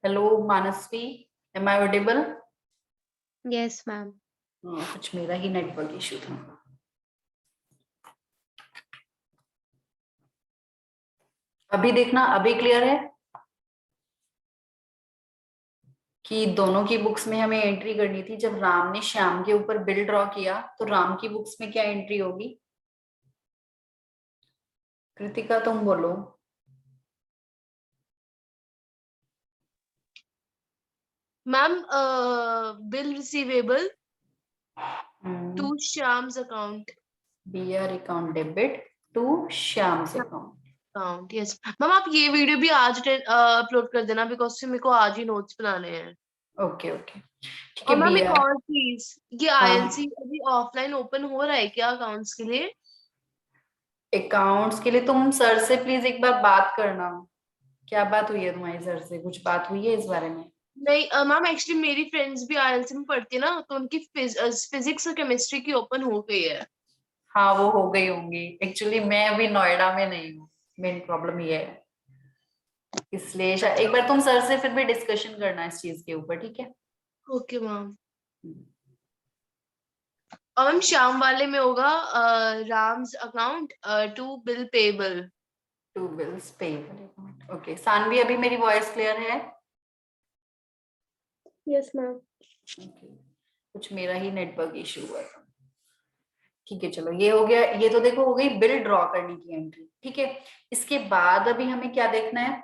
Hello Manasvi, am I audible? Yes ma'am. कुछ मेरा ही network issue था। अभी देखना, अभी क्लियर है कि दोनों की बुक्स में हमें एंट्री करनी थी। जब राम ने श्याम के ऊपर बिल ड्रॉ किया तो राम की बुक्स में क्या एंट्री होगी? कृतिका तुम बोलो। Ma'am bill receivable to be Shyam's account. R account debit to Shyam's account. Account yes ma'am. आप ये वीडियो भी आज अपलोड कर देना बिकॉज फिर मेरे को आज ही नोट्स बनाने हैं। ओके ओके, ठीक और है। मैम बी एक आर, और चीज, ये आईएलसी हाँ, अभी ऑफलाइन ओपन हो रहा है क्या अकाउंट्स के लिए? अकाउंट्स के लिए तुम सर से प्लीज एक बार बात करना। क्या बात हुई है तुम्हारी सर से? कुछ बात हुई है इस बारे में? नहीं मैम, एक्चुअली मेरी फ्रेंड्स भी आईएलसी में पढ़ती है ना, तो उनकी फिजिक्स और केमिस्ट्री की ओपन हो गई है। हाँ, वो हो गई होंगी। एक्चुअली मैं अभी नोएडा में नहीं हूँ, मेन प्रॉब्लम ये है। इसलिए एक अच्छा। बार तुम सर से फिर भी डिस्कशन करना इस चीज के ऊपर, ठीक है? Okay ma'am. और मैम श्याम वाले में होगा Ram's account to bill payable. To bills payable. Okay Saanvi, अभी मेरी वॉइस क्लियर है? Yes ma'am. ओके, कुछ मेरा ही नेटवर्क इशू हुआ था। ठीक है, चलो ये हो गया। ये तो देखो हो गई बिल ड्रॉ करने की एंट्री, ठीक है। इसके बाद अभी हमें क्या देखना है?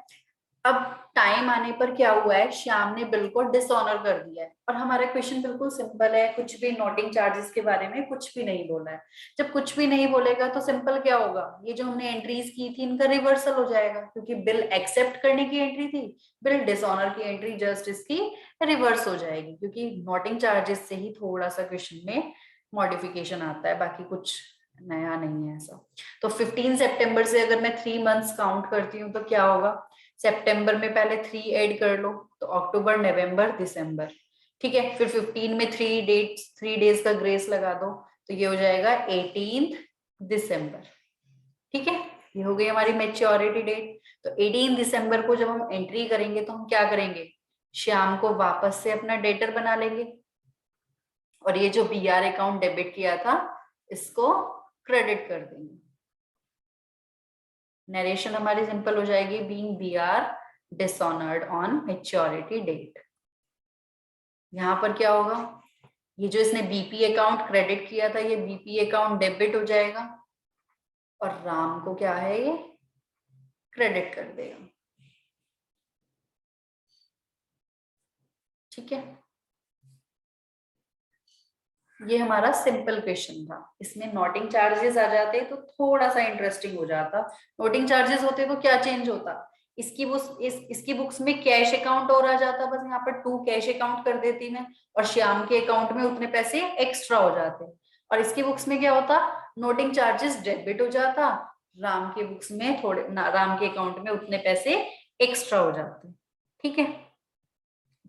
अब टाइम आने पर क्या हुआ है, श्याम ने बिल को डिसऑनर कर दिया है और हमारा क्वेश्चन बिल्कुल सिंपल है। कुछ भी नोटिंग चार्जेस के बारे में कुछ भी नहीं बोला है। जब कुछ भी नहीं बोलेगा तो सिंपल क्या होगा, ये जो हमने एंट्रीज की थी इनका रिवर्सल हो जाएगा, क्योंकि बिल एक्सेप्ट करने की एंट्री थी। बिल डिसऑनर की एंट्री जस्ट इसकी रिवर्स हो जाएगी, क्योंकि नोटिंग चार्जेस से ही थोड़ा सा क्वेश्चन में मॉडिफिकेशन आता है, बाकी कुछ नया नहीं है ऐसा। तो 15 सितंबर से अगर मैं 3 मंथ्स काउंट करती हूँ तो क्या होगा? सितंबर में पहले 3 ऐड कर लो तो अक्टूबर, नवंबर, दिसंबर। ठीक है, फिर 15 में 3 डेज का ग्रेस लगा दो तो ये हो जाएगा 18 दिसंबर। ठीक है, ये हो गई हमारी मेच्योरिटी डेट। तो 18 दिसंबर को जब हम एंट्री करेंगे तो हम क्या करेंगे? शाम को वापस से अपना डेटर बना लेंगे और ये जो बी आर अकाउंट डेबिट किया था इसको क्रेडिट कर देंगे। नरेशन हमारी सिंपल हो जाएगी, being B R dishonoured on maturity date. यहां पर क्या होगा, ये जो इसने बीपी अकाउंट क्रेडिट किया था ये बीपी अकाउंट डेबिट हो जाएगा और राम को क्या है ये क्रेडिट कर देगा। ठीक है, ये हमारा सिंपल क्वेश्चन था। इसमें नोटिंग चार्जेस आ जाते तो थोड़ा सा इंटरेस्टिंग हो जाता। नोटिंग चार्जेस होते तो क्या चेंज होता, इसकी बुक्स में कैश अकाउंट और आ जाता, बस यहाँ पर 2 कैश अकाउंट कर देती मैं और श्याम के अकाउंट में उतने पैसे एक्स्ट्रा हो जाते। और इसकी बुक्स में क्या होता, नोटिंग चार्जेस डेबिट हो जाता, राम के बुक्स में राम के अकाउंट में उतने पैसे एक्स्ट्रा हो जाते। ठीक है,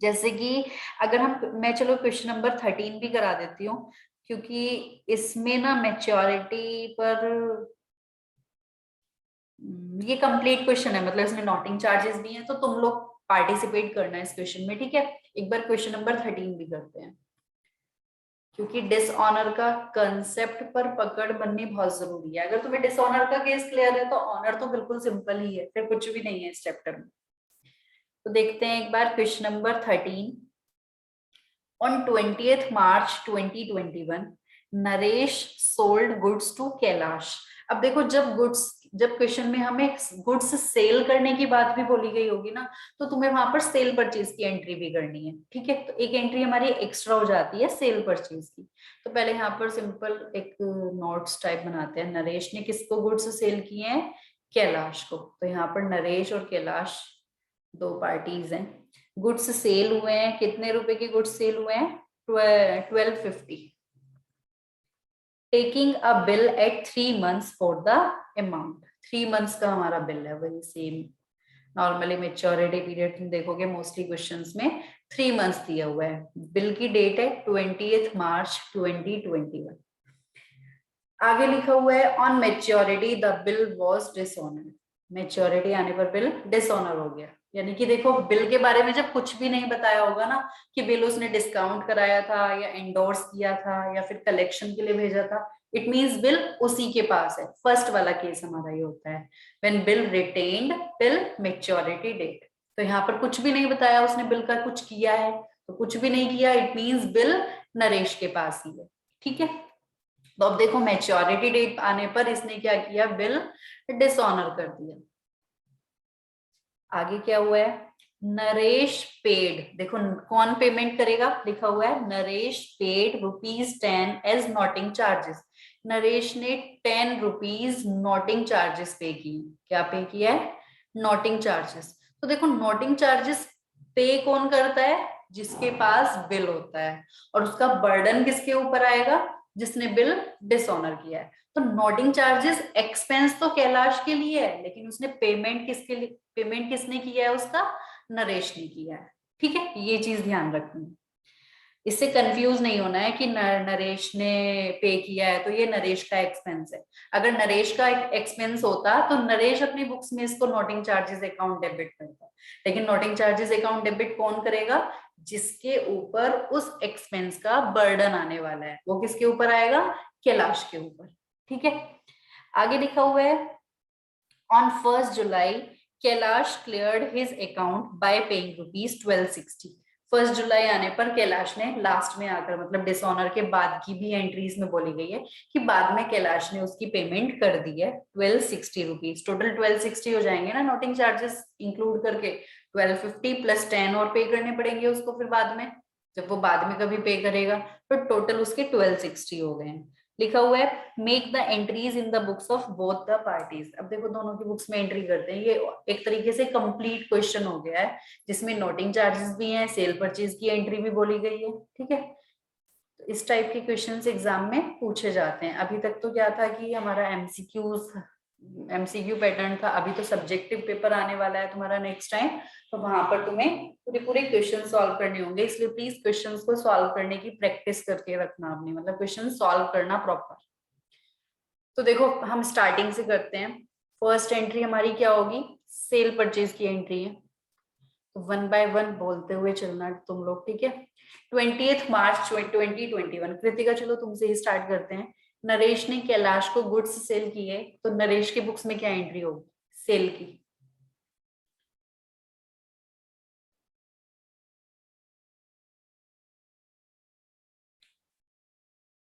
जैसे कि अगर मैं चलो क्वेश्चन नंबर 13 भी करा देती हूँ, क्योंकि इसमें ना मेच्योरिटी पर ये कंप्लीट क्वेश्चन है, मतलब इसमें नोटिंग चार्जेस भी हैं, तो तुम लोग पार्टिसिपेट करना है इस क्वेश्चन में। ठीक है, एक बार क्वेश्चन नंबर 13 भी करते हैं, क्योंकि डिसऑनर का कंसेप्ट पर पकड़ बननी बहुत जरूरी है। अगर तुम्हें डिसऑनर का केस क्लियर है तो ऑनर तो बिल्कुल सिंपल ही है, फिर कुछ भी नहीं है इस चैप्टर में। तो देखते हैं एक बार question number 13। On 20th March 2021, Naresh sold goods to Kailash. अब देखो, जब क्वेश्चन में हमें गुड्स सेल करने की बात भी बोली गई होगी ना, तो तुम्हें वहां पर सेल परचेज की एंट्री भी करनी है। ठीक है, तो एक एंट्री हमारी एक्स्ट्रा हो जाती है सेल परचेज की। तो पहले यहाँ पर सिंपल एक नोट्स टाइप बनाते हैं। नरेश ने किसको गुड्स सेल किए हैं? कैलाश को। तो यहाँ पर नरेश और कैलाश दो पार्टीज हैं। गुड्स सेल हुए हैं, कितने रुपए के गुड्स सेल हुए हैं? 1250। Taking a bill eight 3 months for the amount. 3 months का हमारा बिल है, वही सेम। नॉर्मली मेच्योरिटी पीरियड तुम देखोगे मोस्टली क्वेश्चंस में 3 मंथ्स दिया हुआ है। बिल की डेट है 20th मार्च 2021। आगे लिखा हुआ है on maturity the bill was dishonoured. Maturity आने पर बिल डिसऑनर हो गया। यानी कि देखो बिल के बारे में जब कुछ भी नहीं बताया होगा ना कि बिल उसने डिस्काउंट कराया था या एंडोर्स किया था या फिर कलेक्शन के लिए भेजा था, इट मींस बिल उसी के पास है। फर्स्ट वाला केस हमारा ये होता है when bill retained till maturity date. तो यहाँ पर कुछ भी नहीं बताया उसने बिल का कुछ किया है, तो कुछ भी नहीं किया, इट मींस बिल नरेश के पास ही है। ठीक है, तो अब देखो मैच्योरिटी डेट आने पर इसने क्या किया, बिल डिसऑनर कर दिया। आगे क्या हुआ है, नरेश पेड, देखो कौन पेमेंट करेगा, लिखा हुआ है Naresh paid ₹10 as noting charges. Naresh ने 10 रुपीज नोटिंग चार्जेस पे किए। क्या पे किया है, नोटिंग चार्जेस। तो देखो नोटिंग चार्जेस पे कौन करता है, जिसके पास बिल होता है, और उसका बर्डन किसके ऊपर आएगा, जिसने बिल डिसऑनर किया है। तो नोटिंग चार्जेस एक्सपेंस तो कैलाश के लिए है, लेकिन उसने पेमेंट किसके लिए, पेमेंट किसने किया है उसका, नरेश ने किया है। ठीक है, ये चीज ध्यान रखनी है, इससे कंफ्यूज नहीं होना है कि नरेश ने पे किया है तो ये नरेश का एक्सपेंस है। अगर नरेश का एक्सपेंस होता तो नरेश अपनी बुक्स में इसको नोटिंग चार्जेस अकाउंट डेबिट करता, लेकिन नोटिंग चार्जेस अकाउंट डेबिट कौन करेगा, जिसके ऊपर उस एक्सपेंस का बर्डन आने वाला है, वो किसके ऊपर आएगा, कैलाश के ऊपर। ठीक है, आगे लिखा हुआ है on 1st July Kailash cleared his account by paying ₹1260। 1st जुलाई आने पर कैलाश ने लास्ट में आकर, मतलब डिसऑनर के बाद की भी एंट्रीज में बोली गई है कि बाद में कैलाश ने उसकी पेमेंट कर दी है ₹1260। टोटल 1260 हो जाएंगे ना नोटिंग चार्जेस इंक्लूड करके, 1250 प्लस 10 और पे करने पड़ेंगे उसको फिर बाद में, जब वो बाद में कभी पे करेगा। तो टोटल उसके 1260 हो गए हैं। लिखा हुआ है make the entries in the books of both the parties. अब देखो दोनों की बुक्स में एंट्री करते हैं, ये एक तरीके से कंप्लीट क्वेश्चन हो गया है जिसमें नोटिंग चार्जेस भी हैं, सेल परचेज की एंट्री भी बोली गई है। ठीक है, तो इस टाइप के क्वेश्चंस एग्जाम में पूछे जाते हैं। अभी तक तो क्या था कि हमारा एमसीक्यू पैटर्न था, अभी तो सब्जेक्टिव पेपर आने वाला है तुम्हारा नेक्स्ट टाइम, तो वहां पर तुम्हें पूरे पूरे क्वेश्चन सॉल्व करने होंगे, इसलिए प्लीज क्वेश्चंस को सॉल्व करने की प्रैक्टिस करके रखना अपनी, मतलब क्वेश्चन सॉल्व करना प्रॉपर। तो देखो हम स्टार्टिंग से करते हैं। फर्स्ट एंट्री हमारी क्या होगी, सेल परचेज की एंट्री है, तो 1 बाय 1 बोलते हुए चलना तुम लोग। ठीक है, 20 मार्च 2021, कृतिका चलो तुमसे ही स्टार्ट करते हैं। नरेश ने कैलाश को गुड्स सेल किए, तो नरेश की बुक्स में क्या एंट्री होगी, सेल की।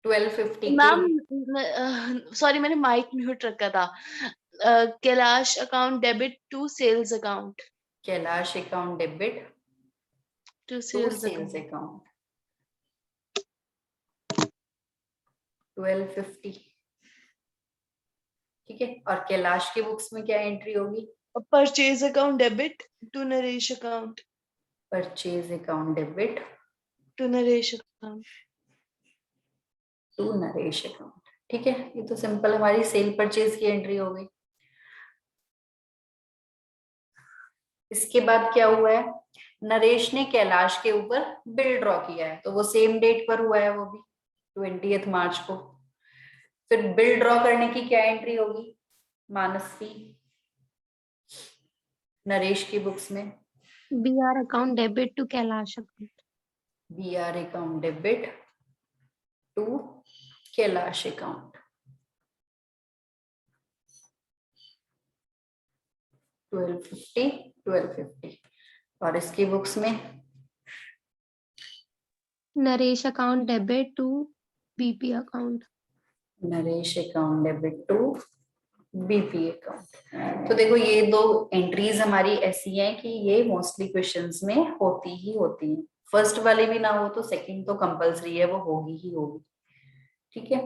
मैम 1250 सॉरी मैंने माइक म्यूट रखा था। Kailash account debit to sales account, Kailash account debit to to sales sales account. Account 1250। ठीक है, और कैलाश की बुक्स में क्या एंट्री होगी, purchase account debit to Naresh account, purchase account debit to Naresh account. To Naresh account. ठीक है, ये तो सिंपल हमारी सेल परचेज की एंट्री हो गई। इसके बाद क्या हुआ है, नरेश ने कैलाश के ऊपर बिल ड्रॉ किया है, तो वो सेम डेट पर हुआ है, वो भी 20 मार्च को। फिर बिल ड्रॉ करने की क्या एंट्री होगी, मानसी, नरेश की बुक्स में BR account debit to Kailash account. BR account debit to Kailash account 1250। और इसकी बुक्स में Naresh account debit to BP account. Naresh account debit to BP account. तो देखो ये दो एंट्रीज हमारी ऐसी हैं कि ये मोस्टली क्वेश्चंस में होती ही होती हैं। फर्स्ट वाली भी ना हो तो सेकंड तो कंपलसरी है, वो होगी ही होगी। ठीक है,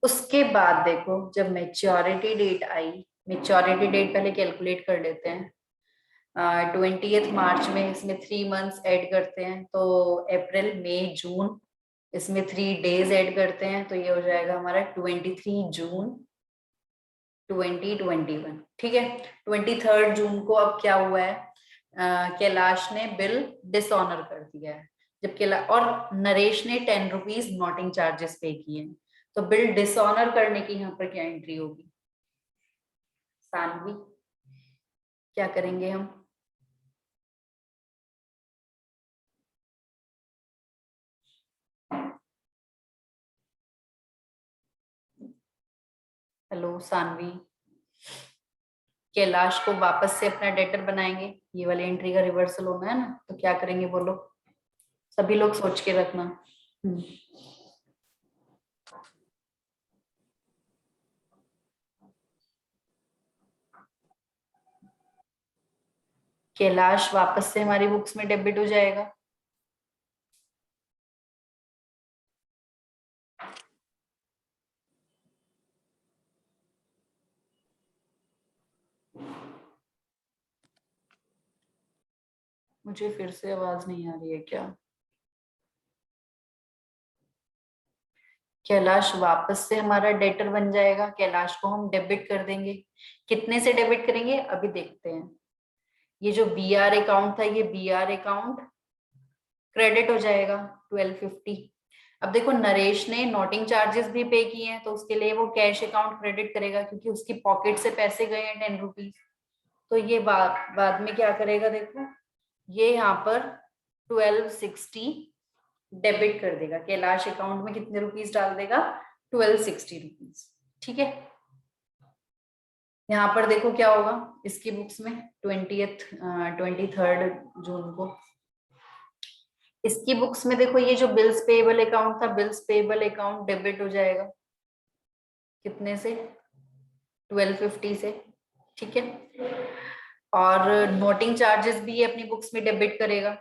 उसके बाद देखो जब मैच्योरिटी डेट आई, मैच्योरिटी डेट पहले कैलकुलेट कर लेते हैं। 20 मार्च में इसमें 3 मंथ्स ऐड करते हैं, तो अप्रैल मई जून, इसमें 3 डेज ऐड करते हैं, तो ये हो जाएगा हमारा 23 जून 2021। ठीक है, 23 जून को अब क्या हुआ है, कैलाश ने बिल डिसऑनर कर दिया है, जब और नरेश ने 10 रुपीज नोटिंग चार्जेस पे किए हैं, तो बिल डिसऑनर करने की यहाँ पर क्या एंट्री होगी, सानवी, क्या करेंगे हम? हेलो सानवी। कैलाश को वापस से अपना डेटर बनाएंगे, ये वाली एंट्री का रिवर्सल होना है ना, तो क्या करेंगे बोलो, सभी लोग सोच के रखना। कैलाश वापस से हमारी बुक्स में डेबिट हो जाएगा। मुझे फिर से आवाज नहीं आ रही है क्या? कैलाश वापस से हमारा डेटर बन जाएगा, कैलाश को हम डेबिट कर देंगे। कितने से डेबिट करेंगे अभी देखते हैं। ये जो बीआर अकाउंट था, ये बीआर अकाउंट क्रेडिट हो जाएगा 1250। अब देखो नरेश ने नोटिंग चार्जेस भी पे किए हैं, तो उसके लिए वो कैश अकाउंट क्रेडिट करेगा क्योंकि उसकी पॉकेट से पैसे गए हैं 10 रुपीज। तो ये बाद में क्या करेगा, देखो ये यहाँ पर 1260 डेबिट कर देगा, कैलाश अकाउंट में कितने रुपीस डाल देगा, 1260 रुपीज। ठीक है, यहाँ पर देखो क्या होगा इसकी बुक्स में 23 जून को। इसकी बुक्स में देखो ये जो बिल्स पेएबल अकाउंट था, बिल्स पेएबल अकाउंट डेबिट हो जाएगा कितने से, 1250 से। ठीक है, और नोटिंग चार्जेस भी ये अपनी बुक्स में डेबिट करेगा।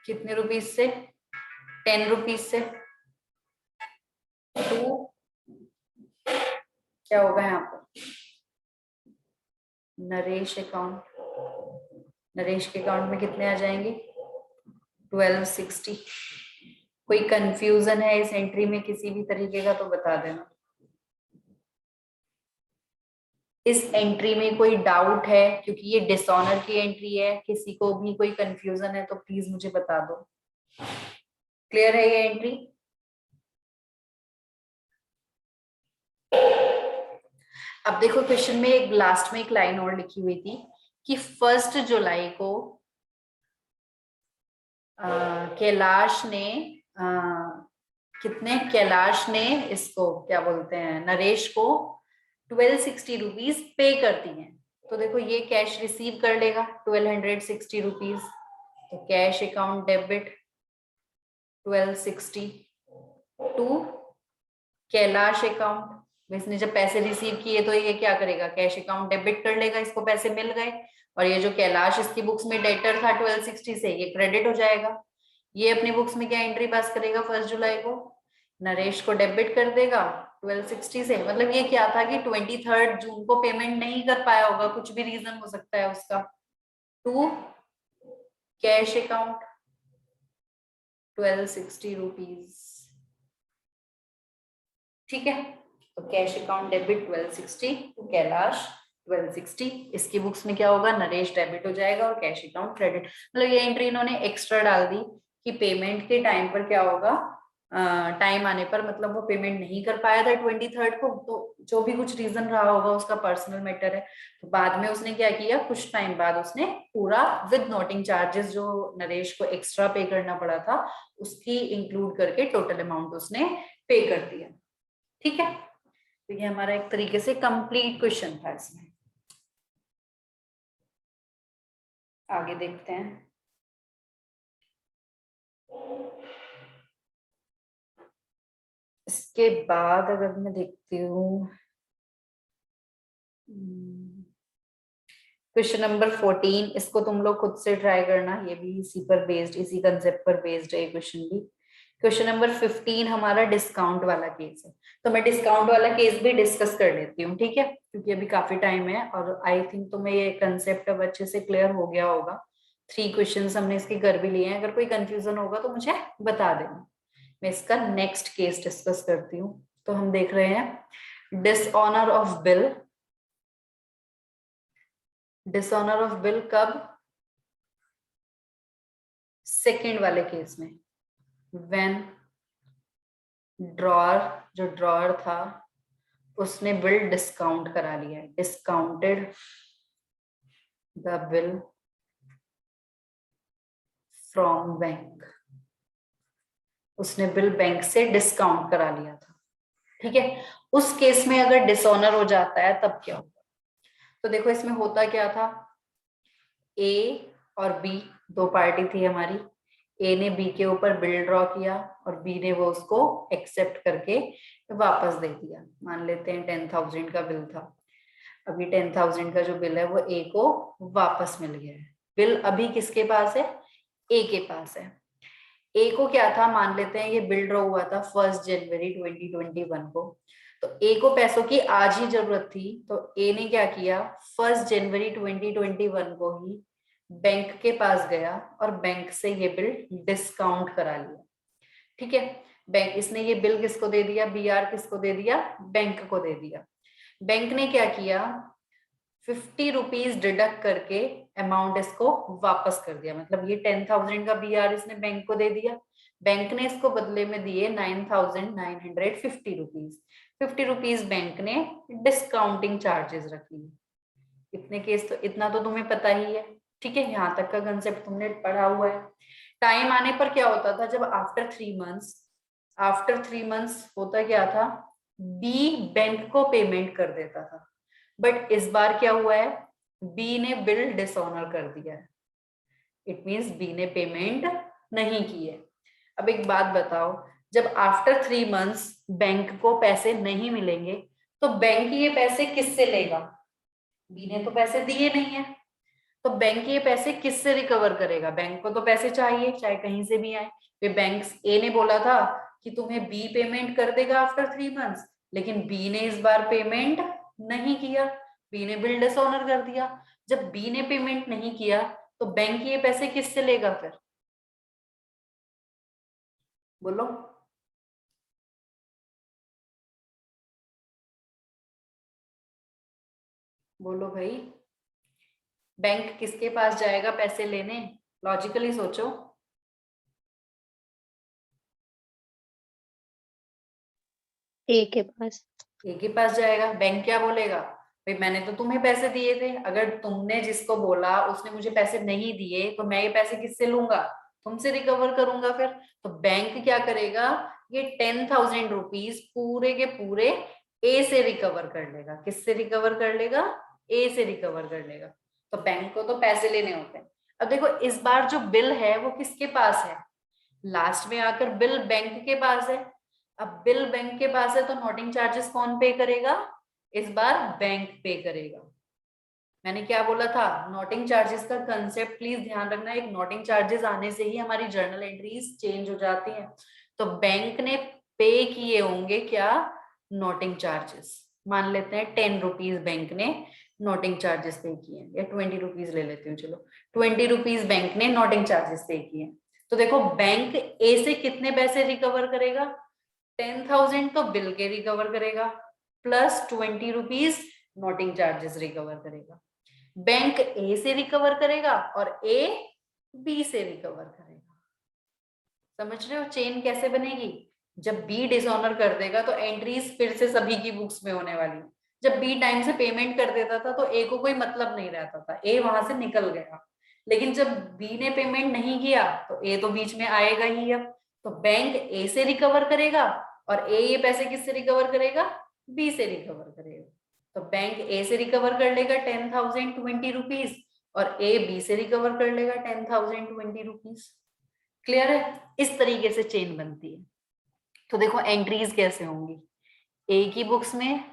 कितने रुपीस से, 10 रुपीस से। तो क्या होगा यहाँ पर, नरेश अकाउंट, नरेश के अकाउंट में कितने आ जाएंगे, 1260। कोई कंफ्यूजन है इस एंट्री में किसी भी तरीके का तो बता देना। इस एंट्री में कोई डाउट है, क्योंकि ये डिसऑनर की एंट्री है, किसी को भी कोई कंफ्यूजन है तो प्लीज मुझे बता दो। क्लियर है ये एंट्री? अब देखो क्वेश्चन में एक लास्ट में एक लाइन और लिखी हुई थी कि 1 जुलाई को कैलाश ने कितने, कैलाश ने इसको क्या बोलते हैं, नरेश को 1260 रुपीज पे कर दी हैं। तो देखो ये कैश रिसीव कर लेगा 1260 रुपीज, तो cash account debit 1260 to Kailash account. इसने जब पैसे रिसीव किए तो ये क्या करेगा, कैश अकाउंट डेबिट कर लेगा, इसको पैसे मिल गए, और ये जो कैलाश इसकी बुक्स में डेटर था 1260 से, ये क्रेडिट हो जाएगा। ये अपनी बुक्स में क्या एंट्री पास करेगा 1 जुलाई को, नरेश को डेबिट कर देगा 1260 से। मतलब ये क्या था कि 23 जून को पेमेंट नहीं कर पाया होगा, कुछ भी रीजन हो सकता है उसका, टू कैश अकाउंट 1260 रुपीज। ठीक है, तो cash account debit 1260 to Kailash 1260। इसकी बुक्स में क्या होगा, नरेश डेबिट हो जाएगा और कैश अकाउंट क्रेडिट। मतलब ये एंट्री इन्होंने एक्स्ट्रा डाल दी कि पेमेंट के टाइम पर क्या होगा, टाइम आने पर, मतलब वो पेमेंट नहीं कर पाया था 23 को, तो जो भी कुछ रीजन रहा होगा उसका पर्सनल मैटर है। तो बाद में उसने क्या किया, कुछ टाइम बाद उसने पूरा विद नोटिंग चार्जेस जो नरेश को एक्स्ट्रा पे करना पड़ा था उसकी इंक्लूड करके टोटल अमाउंट उसने पे कर दिया। ठीक है, तो ये हमारा एक तरीके से कंप्लीट क्वेश्चन था इसमें। आगे देखते हैं। इसके बाद अगर मैं देखती हूँ क्वेश्चन नंबर 14, इसको तुम लोग खुद से ट्राई करना, ये भी इसी पर बेस्ड, इसी कंसेप्ट पर बेस्ड है ये क्वेश्चन भी। क्वेश्चन नंबर 15 हमारा डिस्काउंट वाला केस है, तो मैं डिस्काउंट वाला केस भी डिस्कस कर लेती हूँ। ठीक है, क्योंकि अभी काफी टाइम है और आई थिंक तुम्हें ये कंसेप्ट अब अच्छे से क्लियर हो गया होगा। 3 क्वेश्चंस हमने इसके कर भी लिए हैं, अगर कोई कंफ्यूजन होगा तो मुझे बता देना। मैं इसका नेक्स्ट केस डिस्कस करती हूँ। तो हम देख रहे हैं dishonour of bill. Dishonour of bill कब, सेकेंड वाले केस में, व्हेन ड्रॉअर, जो ड्रॉअर था उसने बिल डिस्काउंट करा लिया, discounted the bill from bank, उसने बिल बैंक से डिस्काउंट करा लिया था। ठीक है, उस केस में अगर डिसऑनर हो जाता है तब क्या होगा? तो देखो इसमें होता क्या था, ए और बी दो पार्टी थी हमारी, ए ने बी के ऊपर बिल ड्रॉ किया और बी ने वो उसको एक्सेप्ट करके वापस दे दिया। मान लेते हैं 10,000 का बिल था, अभी 10,000 का जो बिल है वो ए को वापस मिल गया है। बिल अभी किसके पास है? ए के पास है। ए को क्या था, मान लेते हैं ये बिल ड्रॉ हुआ था 1 जनवरी 2021 को, तो ए को पैसों की आज ही जरूरत थी, तो ए ने क्या किया, 1 जनवरी 2021 को ही बैंक के पास गया और बैंक से ये बिल डिस्काउंट करा लिया। ठीक है, बैंक, इसने ये बिल किसको दे दिया, बीआर किसको दे दिया, बैंक को दे दिया। बैंक ने क्या किया, 50 रुपीज डिडक्ट करके अमाउंट इसको वापस कर दिया। मतलब ये 10,000 का बीआर इसने बैंक को दे दिया, बैंक ने इसको बदले में दिए 9,950 रुपीज। 50 रुपीज बैंक ने डिस्काउंटिंग चार्जेस रख लिए। इतने केस तो, इतना तो तुम्हें पता ही है। ठीक है, यहाँ तक का कंसेप्ट तुमने पढ़ा हुआ है। टाइम आने पर क्या होता था, जब आफ्टर 3 मंथ्स होता क्या था, बी बैंक को पेमेंट कर देता था। बट इस बार क्या हुआ है, बी ने बिल डिसऑनर कर दिया है, इट मींस बी ने पेमेंट नहीं की है। अब एक बात बताओ, जब आफ्टर 3 मंथ्स बैंक को पैसे नहीं मिलेंगे तो बैंक ये पैसे किससे लेगा? बी ने तो पैसे दिए नहीं है, तो बैंक ये पैसे किससे रिकवर करेगा? बैंक को तो पैसे चाहिए, चाहे कहीं से भी आए। वे बैंक, ए ने बोला था कि तुम्हें बी पेमेंट कर देगा आफ्टर 3 मंथ्स, लेकिन बी ने इस बार पेमेंट नहीं किया, बी ने बिल डिसऑनर कर दिया। जब बी ने पेमेंट नहीं किया तो बैंक ये पैसे किससे लेगा फिर? बोलो। बोलो भाई, बैंक किसके पास जाएगा पैसे लेने? लॉजिकली सोचो। ए के पास। ए के पास जाएगा। बैंक क्या बोलेगा, भाई मैंने तो तुम्हें पैसे दिए थे, अगर तुमने जिसको बोला उसने मुझे पैसे नहीं दिए तो मैं ये पैसे किससे लूंगा? तुमसे रिकवर करूंगा फिर। तो बैंक क्या करेगा, ये 10,000 रुपीज पूरे के पूरे ए से रिकवर कर लेगा। किससे रिकवर कर लेगा? ए से रिकवर कर लेगा। तो बैंक को तो पैसे लेने होते हैं। अब देखो इस बार जो बिल है वो किसके पास है? लास्ट में आकर बिल बैंक के पास है। अब बिल बैंक के पास है तो नोटिंग चार्जेस कौन पे करेगा? इस बार बैंक पे करेगा। मैंने क्या बोला था, नोटिंग चार्जेस का कंसेप्ट प्लीज ध्यान रखना। एक नोटिंग चार्जेस आने से ही हमारी जर्नल एंट्रीज चेंज हो जाती हैं। तो बैंक ने पे किए होंगे क्या, नोटिंग चार्जेस। मान लेते हैं 10 रुपीज बैंक ने नोटिंग चार्जेस पे किए, या 20 रुपीज ले लेती हूँ, चलो 20 रुपीज बैंक ने नोटिंग चार्जेस पे किए। तो देखो बैंक ए से कितने पैसे रिकवर करेगा? 10,000 तो बिल के रिकवर करेगा, plus 20 rupees noting charges recover करेगा। बैंक ए से रिकवर करेगा और ए बी से रिकवर करेगा। समझ रहे हो चेन कैसे बनेगी? जब बी डिसऑनर कर देगा तो एंट्रीज फिर से सभी की बुक्स में होने वाली है। जब बी टाइम से पेमेंट कर देता था तो ए को कोई मतलब नहीं रहता था, ए वहां से निकल गया। लेकिन जब बी ने पेमेंट नहीं किया तो ए तो बीच में आएगा ही। अब तो बैंक ए से रिकवर करेगा और ए ये पैसे किससे रिकवर करेगा? बी से रिकवर करेगा। तो बैंक ए से रिकवर कर लेगा 10,020 रुपीज और ए बी से रिकवर कर लेगा 10,020 रुपीज। क्लियर है? इस तरीके से चेन बनती है। तो देखो एंट्रीज कैसे होंगी, ए की बुक्स में,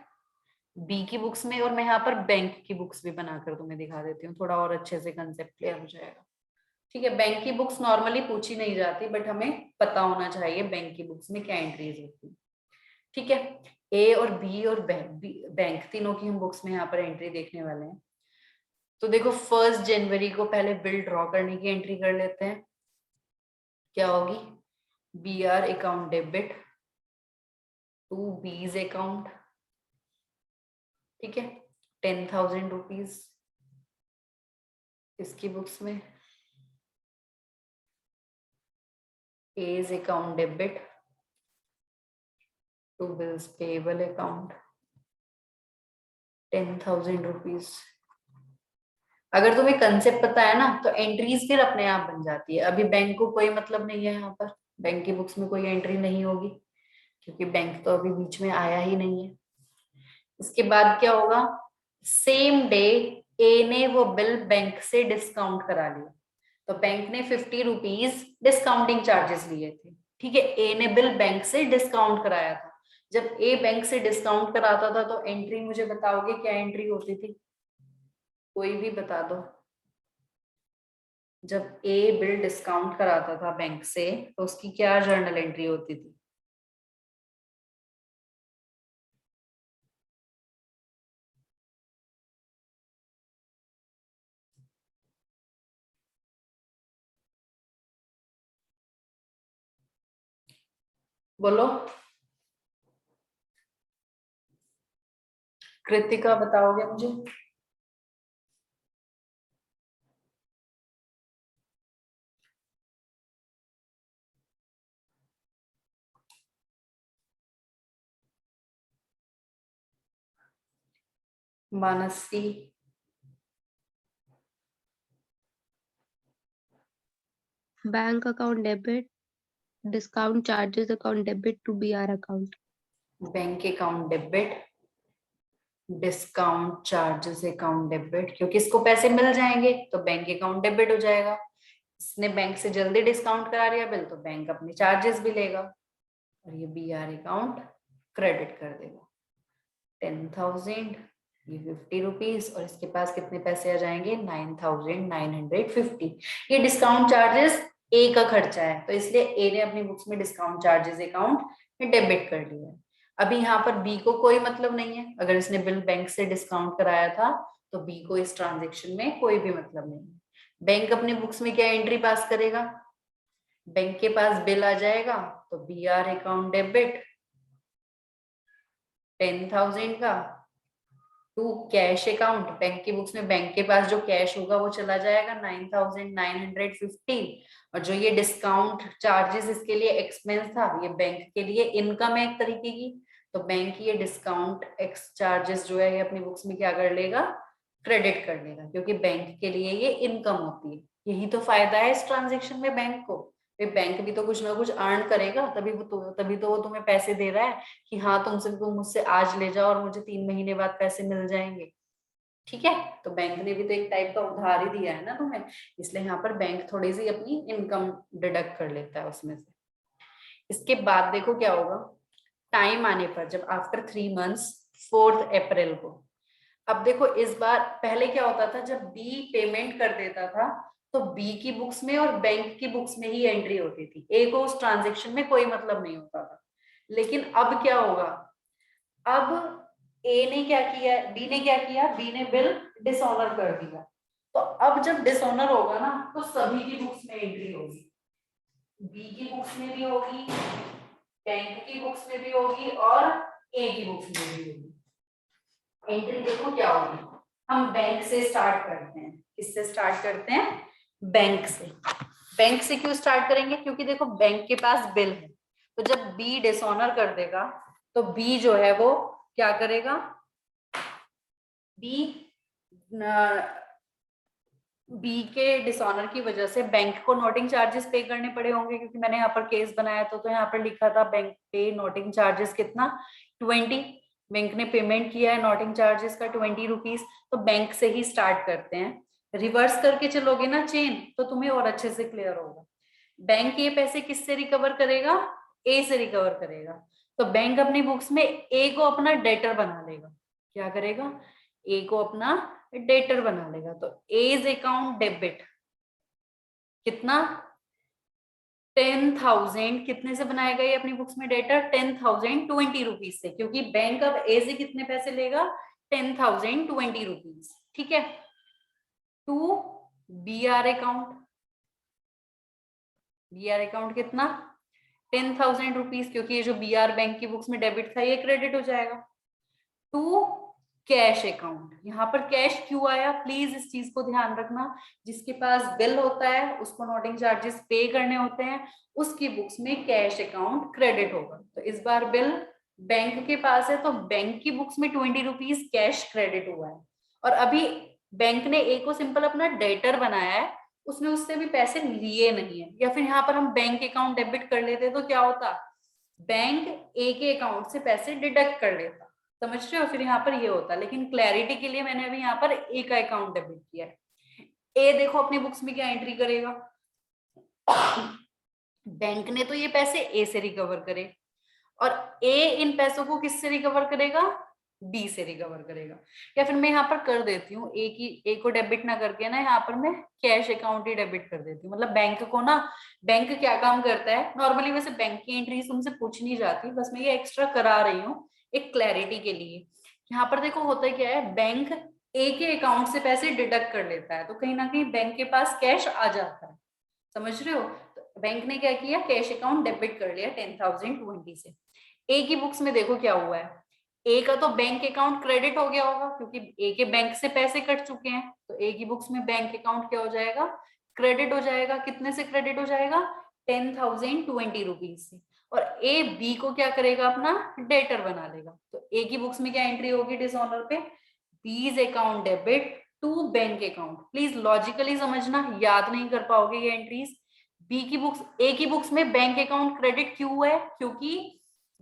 बी की बुक्स में, और मैं यहाँ पर बैंक की बुक्स भी बनाकर तुम्हें दिखा देती हूँ, थोड़ा और अच्छे से कंसेप्ट क्लियर हो जाएगा। ठीक है, बैंक की बुक्स नॉर्मली पूछी नहीं जाती, बट हमें पता होना चाहिए बैंक की बुक्स में क्या एंट्रीज होती है। ठीक है, ए और बी और बैंक तीनों की हम बुक्स में यहाँ पर एंट्री देखने वाले हैं। तो देखो 1 जनवरी को पहले बिल ड्रॉ करने की एंट्री कर लेते हैं। क्या होगी, B R account debit to B's account. ठीक है, 10,000 रुपीज इसकी बुक्स में। A's account debit to bills payable account 10,000 rupees. अगर तुम्हें कंसेप्ट पता है ना तो एंट्रीज फिर अपने आप बन जाती है। अभी बैंक को कोई मतलब नहीं है, यहाँ पर बैंक की बुक्स में कोई एंट्री नहीं होगी क्योंकि बैंक तो अभी बीच में आया ही नहीं है। इसके बाद क्या होगा, सेम डे ए ने वो बिल बैंक से डिस्काउंट करा लिया, तो बैंक ने 50 रुपीज डिस्काउंटिंग चार्जेस लिए थे। ठीक है, ए ने बिल बैंक से डिस्काउंट कराया था। जब ए बैंक से डिस्काउंट कराता था तो एंट्री मुझे बताओगे क्या एंट्री होती थी, कोई भी बता दो। जब ए बिल डिस्काउंट कराता था बैंक से तो उसकी क्या जर्नल एंट्री होती थी? बोलो, कृतिका बताओगे मुझे? Mansi, bank account debit, discount charges account debit to BR account. Bank account debit, discount charges account debit, क्योंकि इसको पैसे मिल जाएंगे तो बैंक अकाउंट डेबिट हो जाएगा। इसने बैंक से जल्दी डिस्काउंट करा लिया बिल तो बैंक अपने चार्जेस भी लेगा और ये BR अकाउंट क्रेडिट कर देगा। 10,000, ये 50 रुपीज और इसके पास कितने पैसे आ जाएंगे? 9,950। ये डिस्काउंट चार्जेस ए का खर्चा है तो इसलिए ए ने अपनी बुक्स में डिस्काउंट चार्जेस अकाउंट में डेबिट कर लिया है। अभी यहाँ पर बी को कोई मतलब नहीं है, अगर इसने बिल बैंक से डिस्काउंट कराया था तो बी को इस ट्रांजेक्शन में कोई भी मतलब नहीं है। बैंक अपनी बुक्स में क्या एंट्री पास करेगा? बैंक के पास बिल आ जाएगा तो BR अकाउंट डेबिट 10,000 का टू कैश अकाउंट, बैंक की बुक्स में बैंक के पास जो कैश होगा वो चला जाएगा 9,950 और जो ये डिस्काउंट चार्जेस इसके लिए एक्सपेंस था ये बैंक के लिए इनकम है एक तरीके की, तो बैंक ये डिस्काउंट एक्स चार्जेस जो है ये अपनी बुक्स में क्या कर लेगा? क्रेडिट कर लेगा, क्योंकि बैंक के लिए ये इनकम होती है। यही तो फायदा है इस ट्रांजेक्शन में बैंक को। बैंक भी तो कुछ ना कुछ अर्न करेगा, तभी तो वो तुम्हें पैसे दे रहा है कि हाँ तुम मुझसे आज ले जाओ और मुझे 3 महीने बाद पैसे मिल जाएंगे। ठीक है, तो बैंक ने भी तो एक टाइप का उधार ही दिया है ना तुम्हें, इसलिए यहाँ पर बैंक थोड़ी सी अपनी इनकम डिडक्ट कर लेता है उसमें से। इसके बाद देखो क्या होगा, टाइम आने पर जब आफ्टर 3 मंथ्स 4 अप्रैल को, अब देखो इस बार पहले क्या होता था, जब बी पेमेंट कर देता था तो बी की बुक्स में और बैंक की बुक्स में ही एंट्री होती थी, ए को उस ट्रांजेक्शन में कोई मतलब नहीं होता था। लेकिन अब क्या होगा, अब ए ने क्या किया, बी ने क्या किया, बी ने बिल डिसऑनर कर दिया, तो अब जब डिसऑनर होगा ना तो सभी की बुक्स में एंट्री होगी, बी की बुक्स में भी होगी, बैंक की बुक्स में भी होगी और ए की बुक्स में भी होगी। एंट्री देखो क्या होगी, हम बैंक से स्टार्ट करते हैं। किससे स्टार्ट करते हैं? बैंक से। बैंक से क्यों स्टार्ट करेंगे? क्योंकि देखो बैंक के पास बिल है, तो जब बी डिसऑनर कर देगा तो बी जो है वो क्या करेगा, बी के डिसऑनर की वजह से बैंक को नोटिंग चार्जेस पे करने पड़े होंगे, क्योंकि मैंने यहाँ पर केस बनाया तो यहाँ पर लिखा था बैंक पे नोटिंग चार्जेस कितना, 20। बैंक ने पेमेंट किया है नोटिंग चार्जेस का 20 रुपीज, तो बैंक से ही स्टार्ट करते हैं। रिवर्स करके चलोगे ना चेन तो तुम्हें और अच्छे से क्लियर होगा। बैंक ये पैसे किससे रिकवर करेगा? ए से रिकवर करेगा, तो बैंक अपनी बुक्स में ए को अपना डेटर बना लेगा। क्या करेगा? ए को अपना डेटर बना लेगा, तो एज अकाउंट डेबिट कितना, 10,000। कितने से बनाएगा ये अपनी बुक्स में डेटर? 10,000 20 रुपीज से, क्योंकि बैंक अब ए से कितने पैसे लेगा? 10,000 20 रुपीज। ठीक है, to BR account, BR account कितना, 10,000 रुपीज, क्योंकि ये जो BR बैंक की बुक्स में डेबिट था ये क्रेडिट हो जाएगा। टू कैश अकाउंट, यहाँ पर कैश क्यों आया, प्लीज इस चीज को ध्यान रखना, जिसके पास बिल होता है उसको नोटिंग चार्जेस पे करने होते हैं, उसकी बुक्स में कैश अकाउंट क्रेडिट होगा। तो इस बार बिल बैंक के पास है तो बैंक की बुक्स में 20 रुपीज कैश क्रेडिट हुआ है, और अभी बैंक ने ए को सिंपल अपना डेटर बनाया है, उसने उससे भी पैसे लिए नहीं है। या फिर यहाँ पर हम बैंक अकाउंट डेबिट कर लेते तो क्या होता, बैंक ए के अकाउंट से पैसे डिडक्ट कर लेता, समझ रहे हो, फिर यहाँ पर ये होता। लेकिन क्लैरिटी के लिए मैंने अभी यहाँ पर ए का अकाउंट डेबिट किया है। ए देखो अपनी बुक्स में क्या एंट्री करेगा, बैंक ने तो ये पैसे ए से रिकवर करे, और ए इन पैसों को किससे रिकवर करेगा, बी से रिकवर करेगा। या फिर मैं यहाँ पर कर देती हूँ ए को डेबिट ना करके ना, यहाँ पर मैं कैश अकाउंट ही डेबिट कर देती हूँ। मतलब बैंक को ना, बैंक क्या काम करता है नॉर्मली, वैसे बैंक की एंट्री तुमसे पूछ नहीं जाती, बस मैं ये एक्स्ट्रा करा रही हूँ एक क्लैरिटी के लिए। यहाँ पर देखो होता क्या है, बैंक ए के अकाउंट से पैसे डिडक्ट कर लेता है, तो कहीं ना कहीं बैंक के पास कैश आ जाता है, समझ रहे हो। तो बैंक ने क्या किया, कैश अकाउंट डेबिट कर लिया 10,020 से। ए की बुक्स में देखो क्या हुआ है, ए का तो बैंक अकाउंट क्रेडिट हो गया होगा क्योंकि ए के बैंक से पैसे कट चुके हैं, तो ए की बुक्स में बैंक अकाउंट क्या हो जाएगा, क्रेडिट हो जाएगा। कितने से क्रेडिट हो जाएगा, 10,020 रुपीज से। और ए बी को क्या करेगा, अपना डेटर बना लेगा। तो ए की बुक्स में क्या एंट्री होगी डिसऑनर पे, B's account debit to bank account. Please logically समझना, याद नहीं कर पाओगे ये एंट्रीज। बी की बुक्स, ए की बुक्स में बैंक अकाउंट क्रेडिट क्यों है, क्योंकि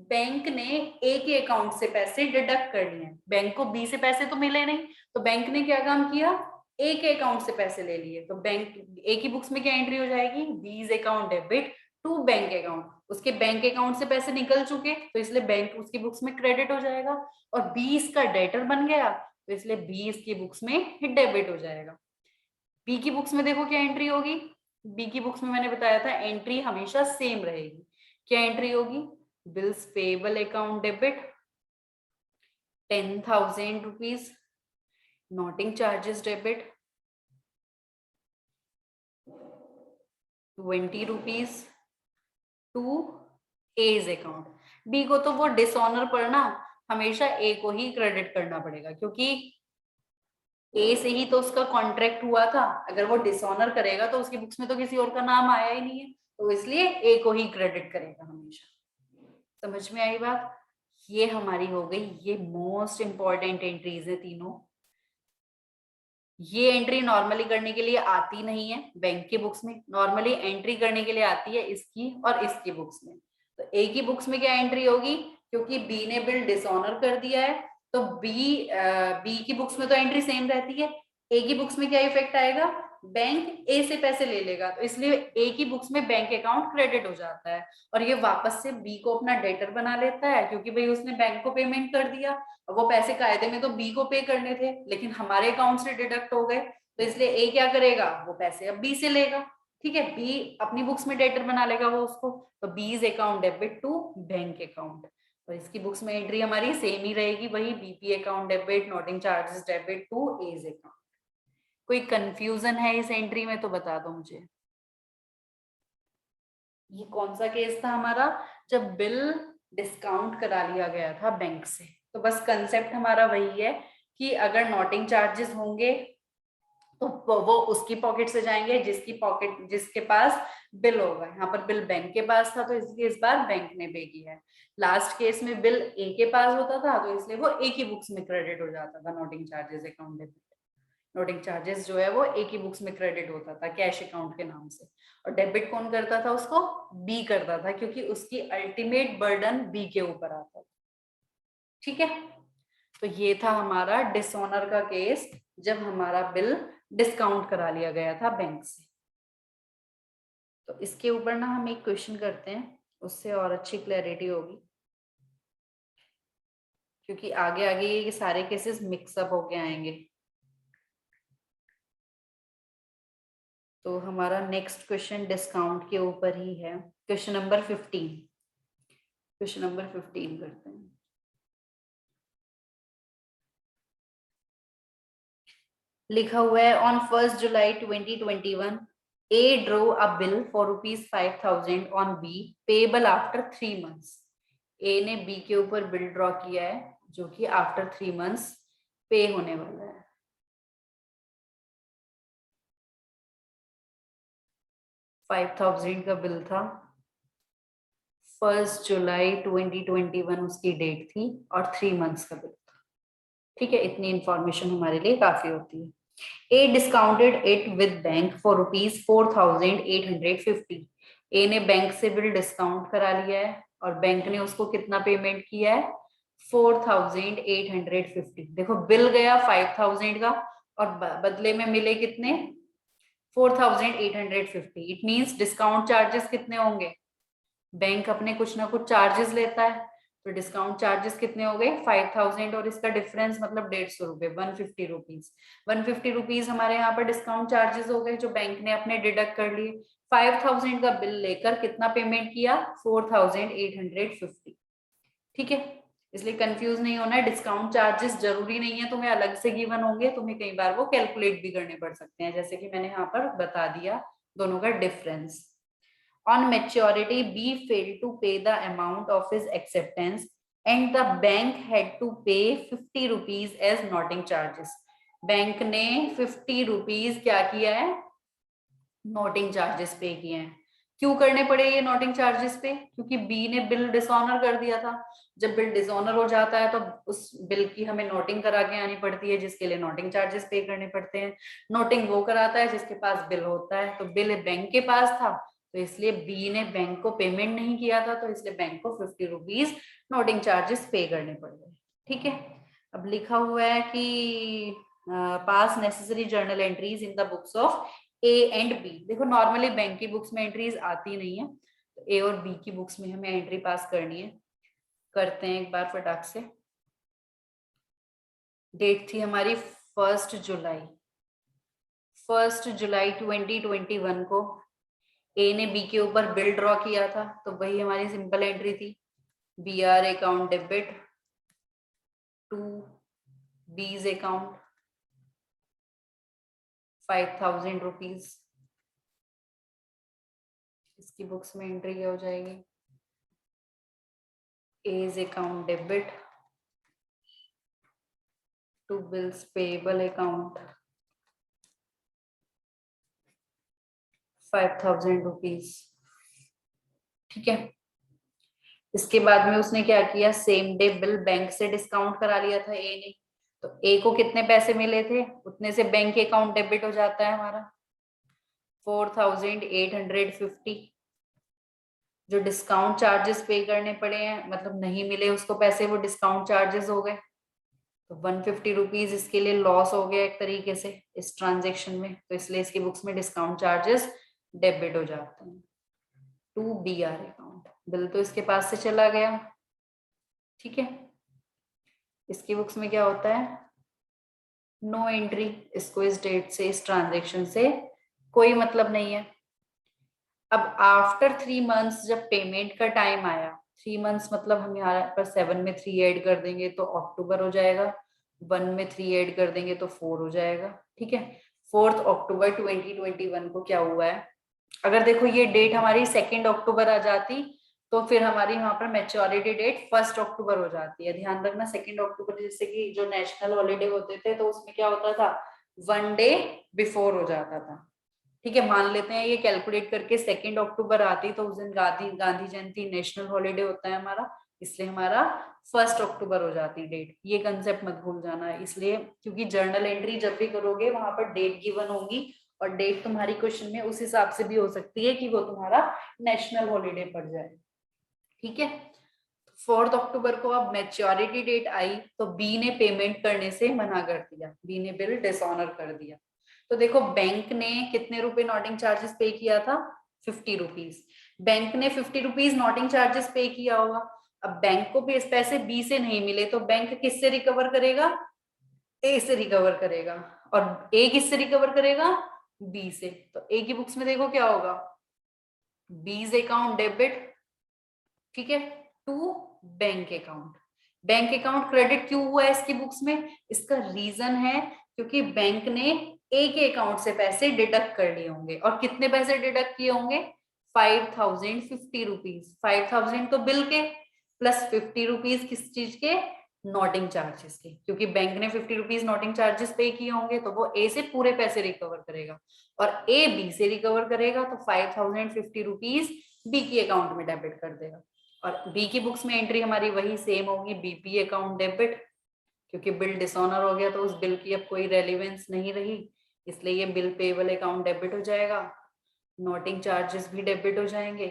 बैंक ने ए के अकाउंट से पैसे डिडक्ट कर लिए हैं, बैंक को बी से पैसे तो मिले नहीं, तो बैंक ने क्या काम किया, ए के अकाउंट से पैसे ले लिए। तो बैंक ए की बुक्स में क्या एंट्री हो जाएगी, B's account debit to bank account. उसके बैंक अकाउंट से पैसे निकल चुके तो इसलिए बैंक उसकी बुक्स में क्रेडिट हो जाएगा, और बी इसका डेटर बन गया तो इसलिए बी इसकी बुक्स में डेबिट हो जाएगा। बी की बुक्स में देखो क्या एंट्री होगी, बी की बुक्स में मैंने बताया था एंट्री हमेशा सेम रहेगी। क्या एंट्री होगी, bills payable account debit 10,000 rupees, noting charges debit 20 rupees to A's account. B को तो वो डिसऑनर पर ना हमेशा ए को ही क्रेडिट करना पड़ेगा, क्योंकि ए से ही तो उसका कॉन्ट्रैक्ट हुआ था। अगर वो डिसऑनर करेगा तो उसकी बुक्स में तो किसी और का नाम आया ही नहीं है, तो इसलिए ए को ही क्रेडिट करेगा हमेशा। समझ में आई बात। ये हमारी हो गई, ये मोस्ट इंपॉर्टेंट एंट्रीज है तीनों। ये एंट्री नॉर्मली करने के लिए आती नहीं है बैंक की बुक्स में, नॉर्मली एंट्री करने के लिए आती है इसकी और इसकी बुक्स में। तो ए की बुक्स में क्या एंट्री होगी, क्योंकि बी ने बिल डिसऑनर कर दिया है तो बी की बुक्स में तो एंट्री सेम रहती है। ए की बुक्स में क्या इफेक्ट आएगा, बैंक ए से पैसे ले लेगा, तो इसलिए ए की बुक्स में बैंक अकाउंट क्रेडिट हो जाता है, और ये वापस से बी को अपना डेटर बना लेता है, क्योंकि भाई उसने बैंक को पेमेंट कर दिया। वो पैसे कायदे में तो बी को पे करने थे, लेकिन हमारे अकाउंट से डिडक्ट हो गए, तो इसलिए ए क्या करेगा, वो पैसे अब बी से लेगा। ठीक है, बी अपनी बुक्स में डेटर बना लेगा वो उसको, तो B's account debit to bank account. और इसकी बुक्स में एंट्री हमारी सेम ही रहेगी, वही BP account debit, noting charges debit to A's account. कोई कंफ्यूजन है इस एंट्री में तो बता दो मुझे। ये कौन सा केस था हमारा, जब बिल डिस्काउंट करा लिया गया था बैंक से। तो बस कंसेप्ट हमारा वही है कि अगर नोटिंग चार्जेस होंगे तो वो उसकी पॉकेट से जाएंगे जिसके पास बिल होगा। यहाँ पर बिल बैंक के पास था तो इसलिए इस बार बैंक ने पे किया है। लास्ट केस में बिल ए के पास होता था तो इसलिए वो ए की बुक्स में क्रेडिट हो जाता था, noting charges account debit. Noting charges जो है वो ए की बुक्स में क्रेडिट होता था कैश अकाउंट के नाम से, और डेबिट कौन करता था उसको, बी करता था, क्योंकि उसकी अल्टीमेट बर्डन बी के ऊपर आता था। ठीक है, तो ये था हमारा डिसऑनर का केस, जब हमारा बिल डिस्काउंट करा लिया गया था बैंक से। तो इसके ऊपर ना हम एक क्वेश्चन करते हैं, उससे और अच्छी क्लैरिटी होगी, क्योंकि आगे आगे ये सारे केसेस मिक्सअप होके आएंगे। तो हमारा नेक्स्ट क्वेश्चन डिस्काउंट के ऊपर ही है, क्वेश्चन नंबर 15। क्वेश्चन नंबर 15 करते हैं। लिखा हुआ है, on 1 July 2021 A drew a bill for rupees 5,000 on B payable after 3 months। A ने B के ऊपर बिल ड्रॉ किया है जो कि आफ्टर 3 months पे होने वाला है। 5,000 का बिल था, 1 जुलाई 2021 उसकी डेट थी और 3 मंथ्स का बिल था। ठीक है, इतनी इंफॉर्मेशन हमारे लिए काफी होती है। A discounted it with bank for ₹4,850। A ने बैंक से बिल डिस्काउंट करा लिया है और बैंक ने उसको कितना पेमेंट किया है? 4,850। देखो बिल गया 5,000 का और बदले में मिले कितने? 4,850। इट मींस डिस्काउंट चार्जेस कितने होंगे? बैंक अपने कुछ ना कुछ चार्जेस लेता है, तो डिस्काउंट चार्जेस कितने हो गए? 5,000 और इसका डिफरेंस मतलब 150 रुपए, 150 रुपीज। 150 रुपीज हमारे यहाँ पर डिस्काउंट चार्जेस हो गए जो बैंक ने अपने डिडक्ट कर लिए। 5,000 का बिल लेकर कितना पेमेंट किया? 4,850। ठीक है, इसलिए कंफ्यूज नहीं होना है। डिस्काउंट चार्जेस जरूरी नहीं है तुम्हें अलग से गिवन होंगे, तुम्हें कई बार वो कैलकुलेट भी करने पड़ सकते हैं, जैसे कि मैंने यहाँ पर बता दिया दोनों का difference. On maturity, B failed to pay the amount of his acceptance and the bank had to pay 50 rupees as noting charges. Bank ने 50 रुपीज क्या किया है? नोटिंग चार्जेस पे किए हैं। क्यों करने पड़े ये नोटिंग चार्जेस पे? क्योंकि बी ने बिल डिसऑनर कर दिया था। जब बिल डिसऑनर हो जाता है तो उस बिल की हमें नोटिंग करा के आनी पड़ती है, जिसके लिए नोटिंग चार्जेस पे करने पड़ते हैं। नोटिंग वो कराता है जिसके पास बिल होता है, तो बिल बैंक के पास था तो इसलिए बी ने बैंक को पेमेंट नहीं किया था, तो इसलिए बैंक को 50 रुपीज नोटिंग चार्जेस पे करने पड़ गए। ठीक है, अब लिखा हुआ है कि pass necessary journal entries in the books of A and B. देखो नॉर्मली बैंक की बुक्स में एंट्रीज आती नहीं है, तो ए और बी की बुक्स में हमें एंट्री पास करनी है। करते हैं एक बार फटाक से। डेट थी हमारी 1 जुलाई। 1 जुलाई 2021 को ए ने बी के ऊपर बिल ड्रॉ किया था, तो वही हमारी सिंपल एंट्री थी। B R account debit to B's account 5,000 rupees. इसकी बुक्स में एंट्री क्या हो जाएगी? A's account debit to bills payable account 5,000 rupees. ठीक है, इसके बाद में उसने क्या किया? सेम डे बिल बैंक से डिस्काउंट करा लिया था ए ने, तो ए को कितने पैसे मिले थे उतने से बैंक अकाउंट डेबिट हो जाता है हमारा 4,850। जो डिस्काउंट चार्जेस पे करने पड़े हैं, मतलब नहीं मिले उसको पैसे, वो डिस्काउंट चार्जेस हो गए, तो 150 रुपीज इसके लिए लॉस हो गया एक तरीके से इस ट्रांजेक्शन में, तो इसलिए इसकी बुक्स में डिस्काउंट चार्जेस डेबिट हो जाते हैं to B R account. Bill तो इसके पास से चला गया। ठीक है, इसकी बुक्स में क्या होता है? No entry. इसको इस डेट से, इस ट्रांजेक्शन से कोई मतलब नहीं है। अब आफ्टर 3 मंथ्स जब पेमेंट का टाइम आया, 3 मंथ्स मतलब हम यहाँ पर 7 में 3 ऐड कर देंगे तो अक्टूबर हो जाएगा, 1 में 3 ऐड कर देंगे तो 4 हो जाएगा। ठीक है, 4 अक्टूबर 2021 को क्या हुआ है? अगर देखो ये डेट हमारी 2 अक्टूबर आ जाती तो फिर हमारी यहाँ पर मैच्योरिटी डेट 1 अक्टूबर हो जाती है। ध्यान रखना 2 अक्टूबर जैसे कि जो नेशनल हॉलीडे होते थे तो उसमें क्या होता था? 1 डे बिफोर हो जाता था। ठीक है, मान लेते हैं ये कैलकुलेट करके 2 अक्टूबर आती तो उस दिन गांधी जयंती नेशनल हॉलीडे होता है हमारा, इसलिए हमारा 1 अक्टूबर हो जाती डेट। ये कंसेप्ट मत भूल जाना, इसलिए क्योंकि जर्नल एंट्री जब भी करोगे वहां पर डेट गिवन होगी और डेट तुम्हारी क्वेश्चन में उस हिसाब से भी हो सकती है कि वो तुम्हारा नेशनल हॉलीडे पड़ जाए। ठीक है, 4 अक्टूबर को अब मैच्योरिटी डेट आई तो बी ने पेमेंट करने से मना कर दिया, बी ने बिल डिसऑनर कर दिया। तो देखो बैंक ने कितने रुपए नोटिंग चार्जेस पे किया था? 50 रुपीज। बैंक ने 50 रुपीज नोटिंग चार्जेस पे किया होगा। अब बैंक को भी पैसे बी से नहीं मिले तो बैंक किससे रिकवर करेगा? ए से रिकवर करेगा। और ए किससे रिकवर करेगा? बी से। तो ए की बुक्स में देखो क्या होगा? बीज अकाउंट डेबिट, ठीक है, to bank account. Bank account credit क्यों हुआ है इसकी बुक्स में? इसका रीजन है क्योंकि बैंक ने ए के अकाउंट से पैसे डिडक्ट कर लिए होंगे। और कितने पैसे डिडक्ट किए होंगे? 5,050 रुपीज। 5,000 तो बिल के, प्लस 50 रुपीज किस चीज के? नोटिंग चार्जेस के। क्योंकि बैंक ने 50 रुपीज नोटिंग चार्जेस पे किए होंगे तो वो ए से पूरे पैसे रिकवर करेगा और ए बी से रिकवर करेगा तो 5,050 रुपीज बी की अकाउंट में डेबिट कर देगा। और बी की बुक्स में एंट्री हमारी वही सेम होगी, बीपी अकाउंट डेबिट, क्योंकि बिल डिसऑनर हो गया तो उस बिल की अब कोई रेलिवेंस नहीं रही, इसलिए ये बिल पेबल अकाउंट डेबिट हो जाएगा। नोटिंग चार्जेस भी डेबिट हो जाएंगे।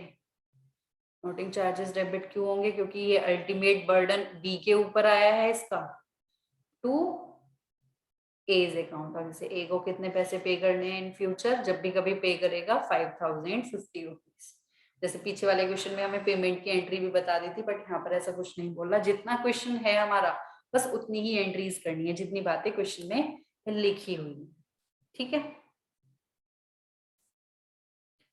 नोटिंग चार्जेस डेबिट क्यों होंगे? क्योंकि ये अल्टीमेट बर्डन बी के ऊपर आया है इसका, टू एज अकाउंट। और जैसे ए को कितने पैसे पे करने हैं इन फ्यूचर, जब भी कभी पे करेगा 5050 रुपीज। जैसे पीछे वाले क्वेश्चन में हमें पेमेंट की एंट्री भी बता दी थी, बट यहाँ पर ऐसा कुछ नहीं बोला। जितना क्वेश्चन है हमारा बस उतनी ही एंट्रीज करनी है जितनी बातें क्वेश्चन में लिखी हुई है, ठीक है।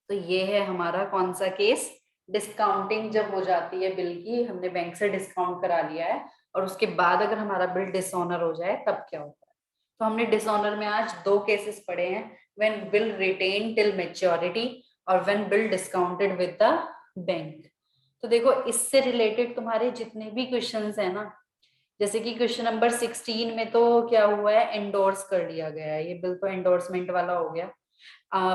तो ये है हमारा कौन सा केस, डिस्काउंटिंग जब हो जाती है बिल की, हमने बैंक से डिस्काउंट करा लिया है और उसके बाद अगर हमारा बिल डिसऑनर हो जाए तब क्या होता है। तो हमने डिसऑनर में आज 2 केसेस पढ़े हैं, when bill retain till maturity और when bill discounted with the bank. तो देखो इससे रिलेटेड तुम्हारे जितने भी क्वेश्चंस है ना, जैसे कि क्वेश्चन नंबर 16 में तो क्या हुआ है, एंडोर्स कर लिया गया है, ये बिल तो एंडोर्समेंट वाला हो गया।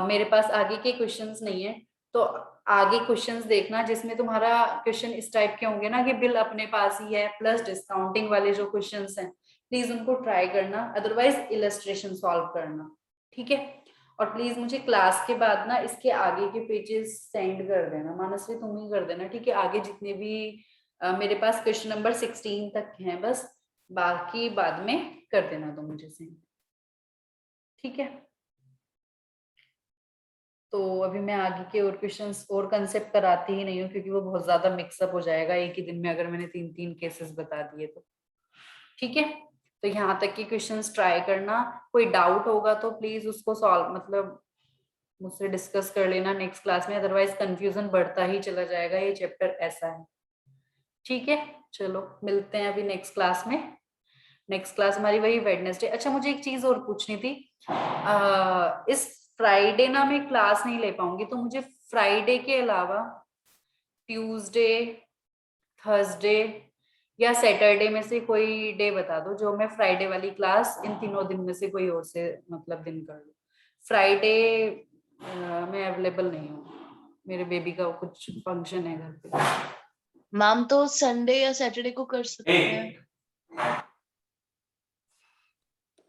मेरे पास आगे के क्वेश्चंस नहीं है, तो आगे क्वेश्चंस देखना जिसमें तुम्हारा क्वेश्चन इस टाइप के होंगे ना कि बिल अपने पास ही है प्लस डिस्काउंटिंग वाले जो क्वेश्चंस हैं, प्लीज उनको ट्राई करना, अदरवाइज इलस्ट्रेशन सॉल्व करना, ठीक है। और प्लीज मुझे क्लास के बाद ना इसके आगे के पेजेस सेंड कर देना, मानसवी तुम ही कर देना, ठीक है। आगे जितने भी मेरे पास क्वेश्चन नंबर 16 तक हैं बस, बाकी बाद में कर देना तुम मुझे सेंड, ठीक है। तो अभी मैं आगे के और क्वेश्चंस और कंसेप्ट कराती ही नहीं हूँ, क्योंकि वो बहुत ज्यादा मिक्सअप हो जाएगा एक ही दिन में अगर मैंने 3 केसेस बता दिए तो, ठीक है। तो यहाँ तक की क्वेश्चंस ट्राई करना, कोई डाउट होगा तो प्लीज उसको सॉल्व मतलब मुझसे डिस्कस कर लेना नेक्स्ट क्लास में, अदरवाइज कंफ्यूजन बढ़ता ही चला जाएगा, ये चैप्टर ऐसा है, ठीक है। चलो मिलते हैं अभी नेक्स्ट क्लास में। नेक्स्ट क्लास हमारी वही वेडनेसडे। अच्छा मुझे एक चीज और पूछनी थी, इस फ्राइडे ना मैं क्लास नहीं ले पाऊंगी, तो मुझे फ्राइडे के अलावा ट्यूसडे, थर्सडे या सैटरडे में से कोई डे बता दो जो मैं फ्राइडे वाली क्लास इन तीनों दिन में से कोई और से मतलब दिन कर लूं। फ्राइडे मैं अवेलेबल नहीं हूँ, मेरे बेबी का कुछ फंक्शन है घर पे। मैम तो संडे या सैटरडे को कर सकते हैं।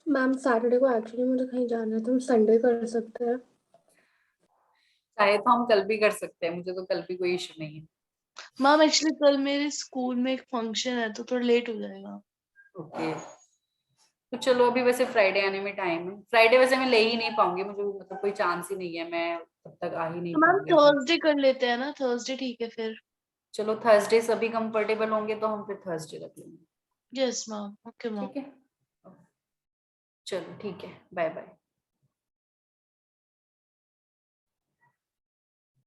मैम सैटरडे को एक्चुअली मुझे कहीं जाना है तो हम संडे कर सकते हैं। चाहे तो हम कल भी कर सकते हैं, मुझे तो कल भी कोई इशू नहीं है। मैम एक्चुअली कल मेरे स्कूल में एक फंक्शन है तो थोड़ा लेट हो जाएगा। ओके तो चलो अभी वैसे फ्राइडे आने में टाइम है, फ्राइडे वैसे मैं ले ही नहीं पाऊंगी, मुझे मतलब कोई चांस ही नहीं है, मैं तब तक आ ही नहीं तो मैम पाऊंगी। थर्सडे कर लेते हैं ना, थर्सडे ठीक है फिर। चलो थर्सडे सभी कंफर्टेबल होंगे तो हम फिर थर्सडे रख लेंगे, यस मैम, ओके मैम। ठीक है। चलो ठीक है, बाय बाय।